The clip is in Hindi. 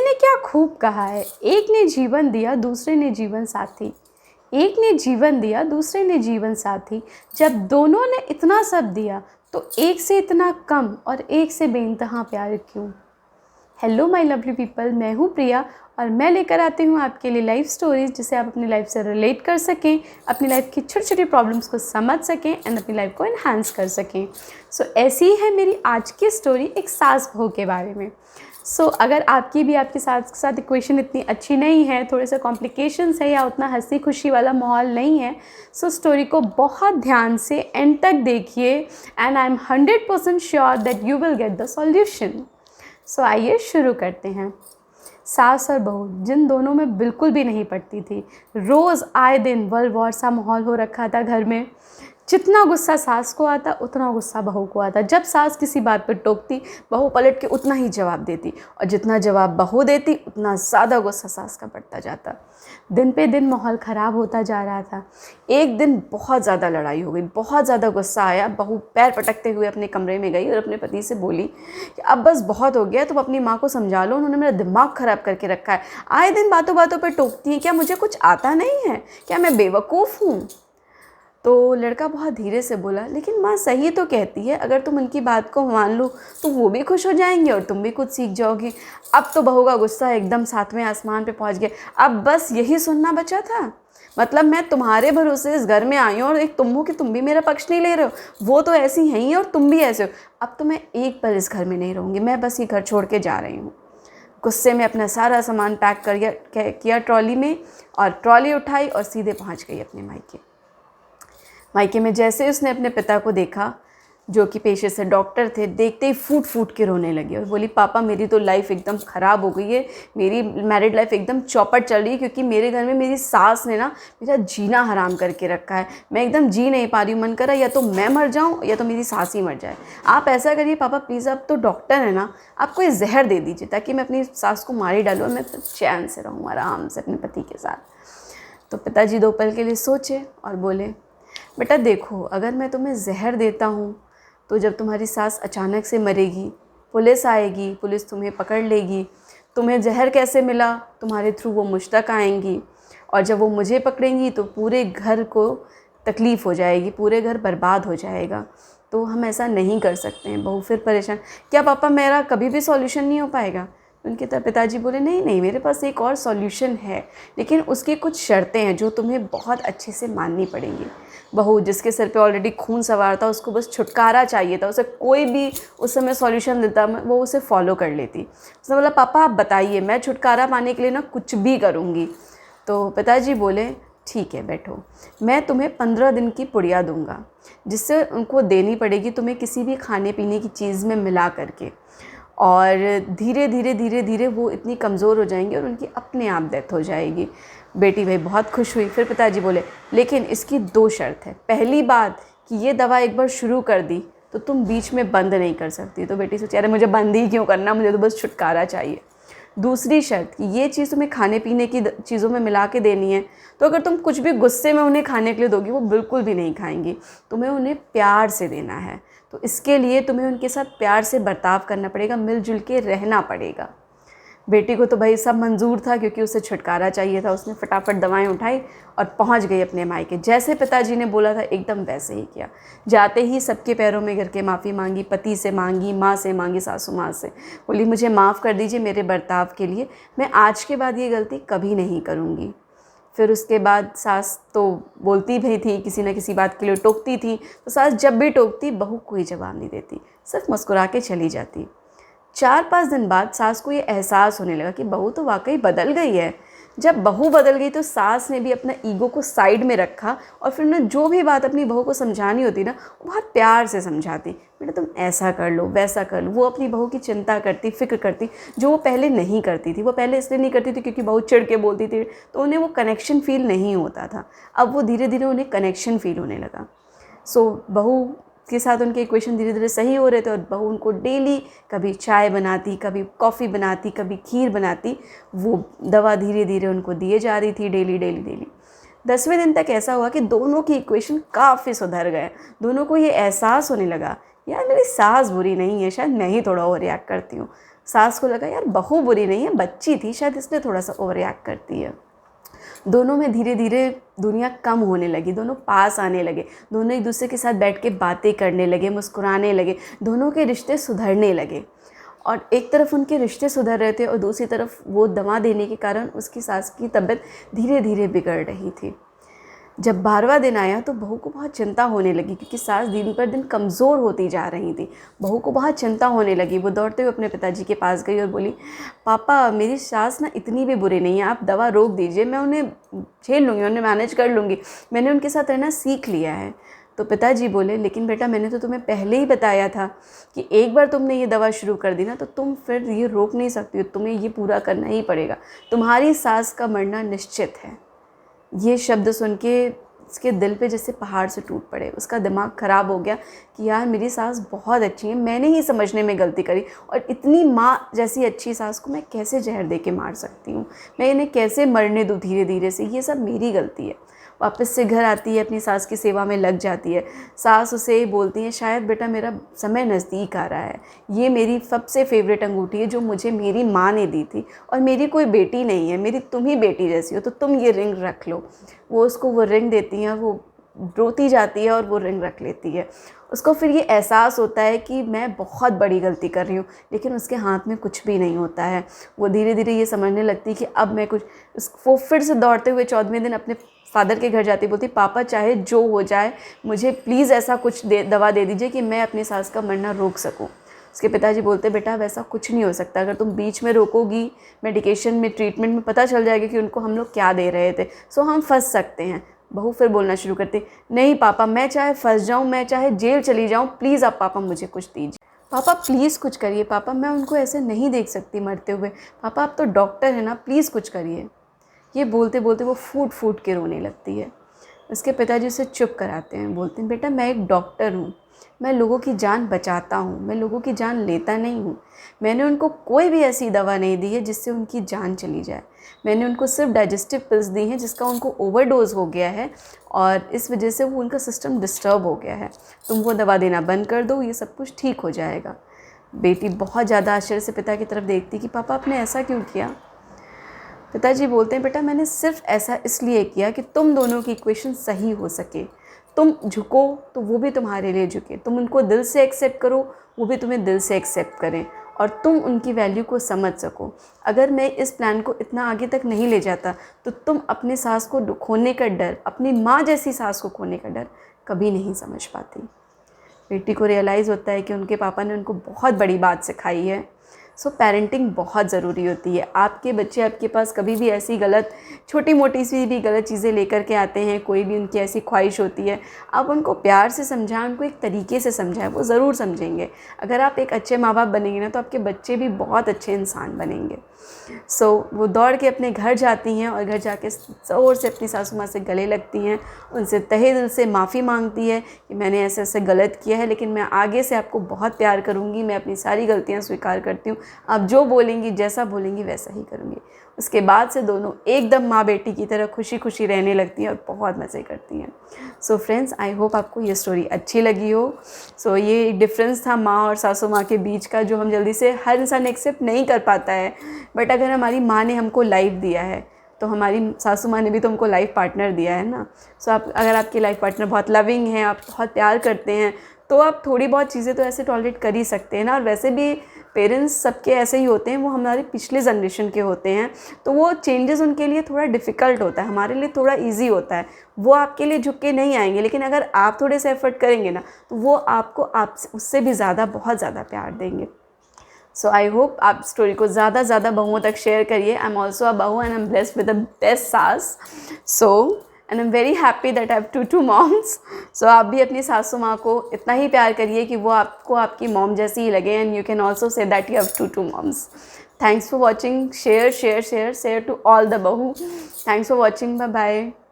ने क्या खूब कहा है, एक ने जीवन दिया दूसरे ने जीवन साथी। एक ने जीवन दिया दूसरे ने जीवन साथी। जब दोनों ने इतना सब दिया तो एक से इतना कम और एक से बेइंतहा प्यार क्यों। हेलो माय लवली पीपल, मैं हूँ प्रिया और मैं लेकर आती हूँ आपके लिए लाइफ स्टोरीज जिसे आप अपनी लाइफ से रिलेट कर सकें, अपनी लाइफ की छोटी छोटी प्रॉब्लम्स को समझ सकें एंड अपनी लाइफ को एनहांस कर सकें। सो ऐसी ही है मेरी आज की स्टोरी एक सास बहू के बारे में। अगर आपकी भी आपके साथ इक्वेशन इतनी अच्छी नहीं है, थोड़े से कॉम्प्लिकेशंस है या उतना हंसी खुशी वाला माहौल नहीं है, स्टोरी को बहुत ध्यान से एंड तक देखिए and I M 100% sure that you will get the solution. आइए शुरू करते हैं। सास और बहू जिन दोनों में बिल्कुल भी नहीं पड़ती थी, रोज़ आए दिन वर्ल्ड वॉर सा माहौल हो रखा था घर में। जितना गुस्सा सास को आता उतना गुस्सा बहू को आता। जब सास किसी बात पर टोकती, बहू पलट के उतना ही जवाब देती और जितना जवाब बहू देती उतना ज़्यादा गुस्सा सास का बढ़ता जाता। दिन पे दिन माहौल ख़राब होता जा रहा था। एक दिन बहुत ज़्यादा लड़ाई हो गई, बहुत ज़्यादा गुस्सा आया। बहू पैर पटकते हुए अपने कमरे में गई और अपने पति से बोली कि अब बस बहुत हो गया, तुम अपनी माँ को समझा लो, उन्होंने मेरा दिमाग ख़राब करके रखा है। आए दिन बातों बातों पर टोकती हैं, क्या मुझे कुछ आता नहीं है, क्या मैं बेवकूफ़ हूँ। तो लड़का बहुत धीरे से बोला, लेकिन माँ सही तो कहती है, अगर तुम उनकी बात को मान लो तो वो भी खुश हो जाएंगे और तुम भी कुछ सीख जाओगी। अब तो बहू का गुस्सा एकदम सातवें आसमान पे पहुंच गया। अब बस यही सुनना बचा था, मतलब मैं तुम्हारे भरोसे इस घर में आई हूँ और एक तुम हो कि तुम भी मेरा पक्ष नहीं ले रहे हो। वो तो ऐसी हैं ही और तुम भी ऐसे हो। अब तो मैं एक पल इस घर में नहीं रहूँगी, मैं बस ये घर छोड़ के जा रही हूँ। गुस्से में अपना सारा सामान पैक किया ट्रॉली में और ट्रॉली उठाई और सीधे पहुँच गई अपने मायके में। जैसे उसने अपने पिता को देखा, जो कि पेशे से डॉक्टर थे, देखते ही फूट फूट के रोने लगी और बोली, पापा मेरी तो लाइफ एकदम ख़राब हो गई है, मेरी मैरिड लाइफ एकदम चौपट चल रही है, क्योंकि मेरे घर में मेरी सास ने ना मेरा जीना हराम करके रखा है। मैं एकदम जी नहीं पा रही हूँ, मन कर रहा है या तो मैं मर जाऊँ या तो मेरी सास ही मर जाए। आप ऐसा करिए पापा प्लीज़, आप तो डॉक्टर हैं ना, आप कोई जहर दे दीजिए ताकि मैं अपनी सास को मार ही डालूँ और मैं चैन से रहूँ आराम से अपने पति के साथ। तो पिताजी 2 पल के लिए सोचे और बोले, बेटा देखो, अगर मैं तुम्हें जहर देता हूँ तो जब तुम्हारी सास अचानक से मरेगी, पुलिस आएगी, पुलिस तुम्हें पकड़ लेगी। तुम्हें जहर कैसे मिला, तुम्हारे थ्रू वो मुझ तक आएंगी और जब वो मुझे पकड़ेंगी तो पूरे घर को तकलीफ़ हो जाएगी, पूरे घर बर्बाद हो जाएगा। तो हम ऐसा नहीं कर सकते हैं। बहू फिर परेशान, क्या पापा मेरा कभी भी सॉल्यूशन नहीं हो पाएगा। उनके पिताजी बोले, नहीं नहीं, मेरे पास एक और सॉल्यूशन है, लेकिन उसकी कुछ शर्तें हैं जो तुम्हें बहुत अच्छे से माननी पड़ेंगी। बहू जिसके सिर पे ऑलरेडी खून सवार था, उसको बस छुटकारा चाहिए था, उसे कोई भी उस समय सॉल्यूशन देता वो उसे फॉलो कर लेती। उसने बोला, पापा आप बताइए, मैं छुटकारा पाने के लिए ना कुछ भी करूँगी। तो पिताजी बोले, ठीक है बैठो, मैं तुम्हें 15 दिन की पुड़िया दूँगा, जिससे उनको देनी पड़ेगी तुम्हें किसी भी खाने पीने की चीज़ में मिला करके, और धीरे धीरे धीरे धीरे वो इतनी कमज़ोर हो जाएंगी और उनकी अपने आप डेथ हो जाएगी। बेटी भाई बहुत खुश हुई। फिर पिताजी बोले, लेकिन इसकी 2 शर्त है। पहली बात कि ये दवा एक बार शुरू कर दी तो तुम बीच में बंद नहीं कर सकती। तो बेटी सोची, अरे मुझे बंद ही क्यों करना, मुझे तो बस छुटकारा चाहिए। दूसरी शर्त कि ये चीज़ तुम्हें खाने पीने की चीज़ों में मिला के देनी है, तो अगर तुम कुछ भी गुस्से में उन्हें खाने के लिए दोगी वो बिल्कुल भी नहीं खाएंगी, तुम्हें उन्हें प्यार से देना है। तो इसके लिए तुम्हें उनके साथ प्यार से बर्ताव करना पड़ेगा, मिलजुल के रहना पड़ेगा। बेटी को तो भाई सब मंजूर था क्योंकि उसे छुटकारा चाहिए था। उसने फटाफट दवाएं उठाई और पहुंच गई अपने मायके। जैसे पिताजी ने बोला था एकदम वैसे ही किया। जाते ही सबके पैरों में गिर के माफ़ी मांगी, पति से मांगी, माँ से मांगी, सासू माँ से। बोली, मुझे माफ़ कर दीजिए मेरे बर्ताव के लिए, मैं आज के बाद ये गलती कभी नहीं करूँगी। फिर उसके बाद सास तो बोलती भी थी, किसी न किसी बात के लिए टोकती थी। तो सास जब भी टोकती बहू कोई जवाब नहीं देती, सिर्फ मुस्कुरा के चली जाती। 4-5 दिन बाद सास को ये एहसास होने लगा कि बहू तो वाकई बदल गई है। जब बहू बदल गई तो सास ने भी अपना ईगो को साइड में रखा और फिर उन्हें जो भी बात अपनी बहू को समझानी होती ना, वो बहुत प्यार से समझाती। बेटा तुम ऐसा कर लो, वैसा कर लो। वो अपनी बहू की चिंता करती, फिक्र करती, जो वो पहले नहीं करती थी। वो पहले इसलिए नहीं करती थी क्योंकि बहू चिढ़ के बोलती थी, तो उन्हें वो कनेक्शन फील नहीं होता था। अब वो धीरे धीरे उन्हें कनेक्शन फील होने लगा। बहू के साथ उनके इक्वेशन धीरे धीरे सही हो रहे थे और बहू उनको डेली कभी चाय बनाती, कभी कॉफ़ी बनाती, कभी खीर बनाती। वो दवा धीरे धीरे उनको दिए जा रही थी डेली डेली डेली। 10वें दिन तक ऐसा हुआ कि दोनों की इक्वेशन काफ़ी सुधर गए। दोनों को ये एहसास होने लगा, यार मेरी सास बुरी नहीं है, शायद मैं ही थोड़ा ओवर रिएक्ट करती हूँ। सास को लगा यार बहू बुरी नहीं है, बच्ची थी शायद, इसलिए थोड़ा सा ओवर रिएक्ट करती है। दोनों में धीरे धीरे दुनिया कम होने लगी, दोनों पास आने लगे, दोनों एक दूसरे के साथ बैठ के बातें करने लगे, मुस्कुराने लगे, दोनों के रिश्ते सुधरने लगे। और एक तरफ उनके रिश्ते सुधर रहे थे और दूसरी तरफ वो दवा देने के कारण उसकी सास की तबीयत धीरे धीरे बिगड़ रही थी। जब 12वां दिन आया तो बहू को बहुत चिंता होने लगी, क्योंकि सास दिन पर दिन कमज़ोर होती जा रही थी। बहू को बहुत चिंता होने लगी। वो दौड़ते हुए अपने पिताजी के पास गई और बोली, पापा मेरी सास ना इतनी भी बुरी नहीं है, आप दवा रोक दीजिए, मैं उन्हें झेल लूँगी, उन्हें मैनेज कर लूँगी, मैंने उनके साथ रहना सीख लिया है। तो पिताजी बोले, लेकिन बेटा मैंने तो तुम्हें पहले ही बताया था कि एक बार तुमने ये दवा शुरू कर दी ना तो तुम फिर ये रोक नहीं सकती हो, तुम्हें ये पूरा करना ही पड़ेगा, तुम्हारी सास का मरना निश्चित है। ये शब्द सुन के उसके दिल पे जैसे पहाड़ से टूट पड़े। उसका दिमाग ख़राब हो गया कि यार मेरी सास बहुत अच्छी है, मैंने ही समझने में गलती करी, और इतनी माँ जैसी अच्छी सास को मैं कैसे जहर दे के मार सकती हूँ, मैं इन्हें कैसे मरने दूँ धीरे धीरे से, ये सब मेरी गलती है। वापस से घर आती है, अपनी सास की सेवा में लग जाती है। सास उसे बोलती है, शायद बेटा मेरा समय नज़दीक आ रहा है, ये मेरी सबसे फेवरेट अंगूठी है जो मुझे मेरी माँ ने दी थी, और मेरी कोई बेटी नहीं है, मेरी तुम ही बेटी जैसी हो, तो तुम ये रिंग रख लो। वो उसको वो रिंग देती हैं, वो रोती जाती है और वो रिंग रख लेती है। उसको फिर ये एहसास होता है कि मैं बहुत बड़ी गलती कर रही हूँ, लेकिन उसके हाथ में कुछ भी नहीं होता है। वो धीरे धीरे ये समझने लगती है कि अब मैं कुछ, वो फिर से दौड़ते हुए 14वें दिन अपने फादर के घर जाती, बोलती, पापा चाहे जो हो जाए मुझे प्लीज़ ऐसा कुछ दवा दे दीजिए कि मैं अपनी सास का मरना रोक सकूं। उसके पिताजी बोलते, बेटा वैसा कुछ नहीं हो सकता, अगर तुम बीच में रोकोगी मेडिकेशन में, ट्रीटमेंट में पता चल जाएगा कि उनको हम लोग क्या दे रहे थे, सो हम फंस सकते हैं। बहू फिर बोलना शुरू करती, नहीं पापा मैं चाहे फंस जाऊँ, मैं चाहे जेल चली जाऊँ, प्लीज़ आप पापा मुझे कुछ दीजिए, पापा प्लीज़ कुछ करिए, पापा मैं उनको ऐसे नहीं देख सकती मरते हुए, पापा आप तो डॉक्टर हैं ना, प्लीज़ कुछ करिए। ये बोलते बोलते वो फूट फूट के रोने लगती है। उसके पिताजी उसे चुप कराते हैं, बोलते हैं, बेटा मैं एक डॉक्टर हूँ, मैं लोगों की जान बचाता हूँ, मैं लोगों की जान लेता नहीं हूँ। मैंने उनको कोई भी ऐसी दवा नहीं दी है जिससे उनकी जान चली जाए। मैंने उनको सिर्फ डाइजेस्टिव पिल्स दी हैं जिसका उनको ओवरडोज हो गया है और इस वजह से वो उनका सिस्टम डिस्टर्ब हो गया है। तुम वो दवा देना बंद कर दो, ये सब कुछ ठीक हो जाएगा। बेटी बहुत ज़्यादा आश्चर्य से पिता की तरफ देखती कि पापा आपने ऐसा क्यों किया। पिताजी बोलते हैं, बेटा मैंने सिर्फ ऐसा इसलिए किया कि तुम दोनों की इक्वेशन सही हो सके। तुम झुको तो वो भी तुम्हारे लिए झुके, तुम उनको दिल से एक्सेप्ट करो वो भी तुम्हें दिल से एक्सेप्ट करें, और तुम उनकी वैल्यू को समझ सको। अगर मैं इस प्लान को इतना आगे तक नहीं ले जाता तो तुम अपने सास को खोने का डर, अपनी माँ जैसी सास को खोने का डर कभी नहीं समझ पाती। बेटी को रियलाइज़ होता है कि उनके पापा ने उनको बहुत बड़ी बात सिखाई है। सो पेरेंटिंग बहुत ज़रूरी होती है। आपके बच्चे आपके पास कभी भी ऐसी गलत, छोटी मोटी सी भी गलत चीज़ें लेकर के आते हैं, कोई भी उनकी ऐसी ख्वाहिश होती है, आप उनको प्यार से समझाएं, उनको एक तरीके से समझाएं, वो ज़रूर समझेंगे। अगर आप एक अच्छे माँ बाप बनेंगे ना तो आपके बच्चे भी बहुत अच्छे इंसान बनेंगे। सो वो दौड़ के अपने घर जाती हैं और घर जाके ज़ोर से अपनी सासू माँ से गले लगती हैं, उनसे तहे दिल से माफ़ी मांगती है कि मैंने ऐसे ऐसे गलत किया है, लेकिन मैं आगे से आपको बहुत प्यार करूँगी, मैं अपनी सारी गलतियाँ स्वीकार करती हूँ, आप जो बोलेंगी जैसा बोलेंगी वैसा ही करूँगी। उसके बाद से दोनों एकदम माँ बेटी की तरह खुशी खुशी रहने लगती हैं और बहुत मज़े करती हैं। सो फ्रेंड्स, आई होप आपको ये स्टोरी अच्छी लगी हो। सो ये डिफरेंस था माँ और सासू माँ के बीच का, जो हम जल्दी से हर इंसान एक्सेप्ट नहीं कर पाता है। बट अगर हमारी माँ ने हमको लाइफ दिया है तो हमारी सासू माँ ने भी तो हमको लाइफ पार्टनर दिया है ना। सो आप, अगर आपकी लाइफ पार्टनर बहुत लविंग है, आप बहुत प्यार करते हैं, तो आप थोड़ी बहुत चीज़ें तो ऐसे टॉलरेट कर ही सकते हैं ना। और वैसे भी पेरेंट्स सबके ऐसे ही होते हैं, वो हमारे पिछले जनरेशन के होते हैं, तो वो चेंजेस उनके लिए थोड़ा डिफ़िकल्ट होता है, हमारे लिए थोड़ा इजी होता है। वो आपके लिए झुक के नहीं आएंगे, लेकिन अगर आप थोड़े से एफर्ट करेंगे ना तो वो आपको उससे भी ज़्यादा, बहुत ज़्यादा प्यार देंगे। सो आई होप आप स्टोरी को ज़्यादा ज़्यादा बहुओं तक शेयर करिए। I am also a bahu and I am blessed with the best saas. So and I am very happy that I have two moms. So आप भी अपनी सासू माँ को इतना ही प्यार करिए कि वो आपको आपकी मॉम जैसी ही लगे, and you can also say that you have two moms. Thanks for watching. Share to all the bahu. Thanks for watching. Bye bye.